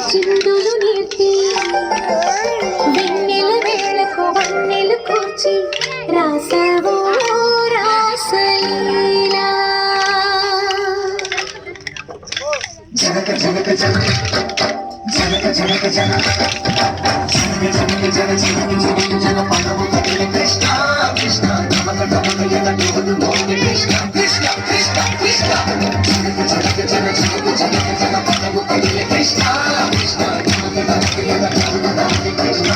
చిందులు నేర్పి వెన్నెల వేళకు వన్నెలు కూర్చి రాసవో రాసలీలా జనక జనక జనక జనక జనక జనక జనక జనక జనక జన పదము కదిలి కృష్ణ కృష్ణ నమక నమక జన జగదు మోగి కృష్ణ కృష్ణ కృష్ణ కృష్ణ జనక జనక జన జనక జనక జన పదము కదిలి కృష్ణ కృష్ణ నమక నమక జన జగదు మోగి కృష్ణ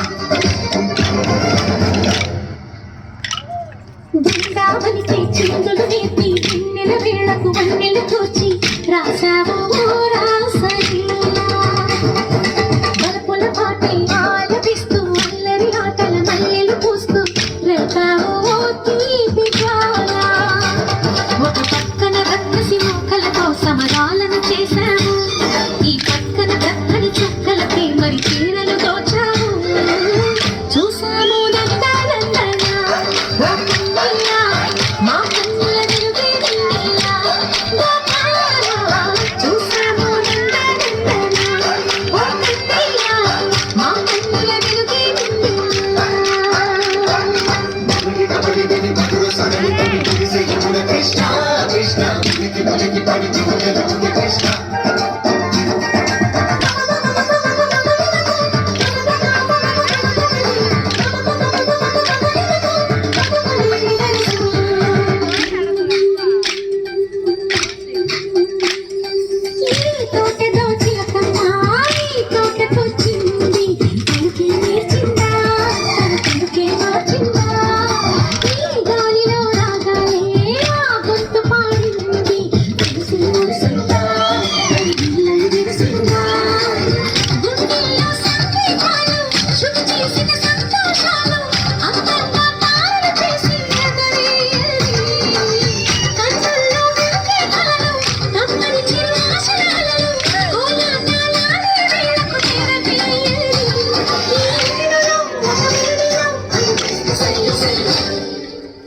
బృందావనికి చిందులు నేర్పి వెన్నెల వేళకు వన్నెలు కూర్చి రాసావో రాసలీలా బలపుల పాటే ఆలపిస్తూ అల్లరి ఆటల మల్లెలు పూస్తూ రేపావో తీపి జ్వాల ఒక పక్కన రక్కసి మోకలతో సమరాలను చేశాము ఈ పక్కన చక్కని చుక్కలపై మరి చీరలు దోచాము చూసాము మా కన్నుల వెలుగే నిన్నెలా చూసాము మా కన్నుల వెలుగే కృష్ణ కృష్ణ కృష్ణ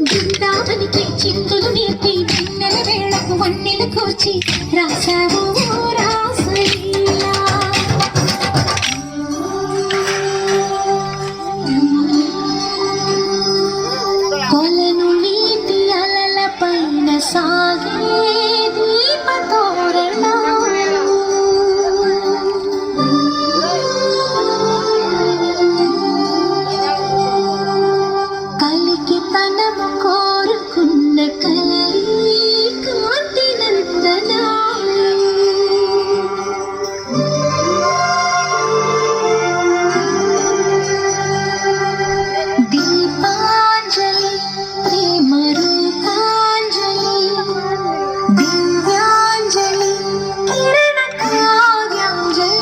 బృందావనికి చిందులు నేర్పి వెన్నెల వేళకు వన్నెలు కూర్చి రాసావో రాసలీలా కొలను నీటి అలల పైన సాగే దీపతోరణ కలికి తనము కోరుకున్న కలలి కాంతి నందనా దీపాంజలి ప్రేమ రూపాంజలి దివ్యాంజలి కిరణ కావ్యాంజలి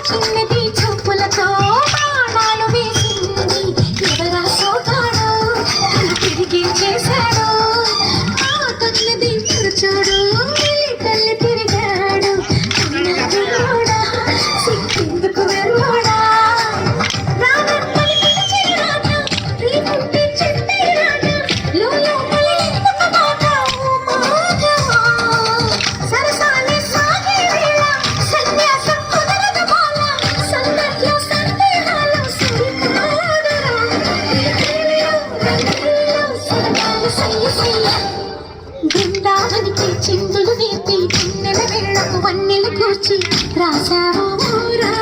చిన్నది చూపులతో బాణాలు వేసింది ఎవరా సోగాడు తిరిగి చేశాడు ఆ తొన్నది చూడు కళ్ళు తిరిగాడు కూడా సిక్కిందుకు వెళ్ళోడా రానమ్మని పిలిచిరాట రీకుంటే చెట్టేరాట లోపలి ఎందుకు మాటావు మాటవా సరసాలే సాగే వేళ సన్యాసం కుదరదు బాల సందట్లో సందేహాలు సరికాదురా సరదాలు సయ్య సయ్య బృందావనికి చిందులు నేర్పి వెన్నెల వేళకు వన్నెలు కూర్చి రాసావో రా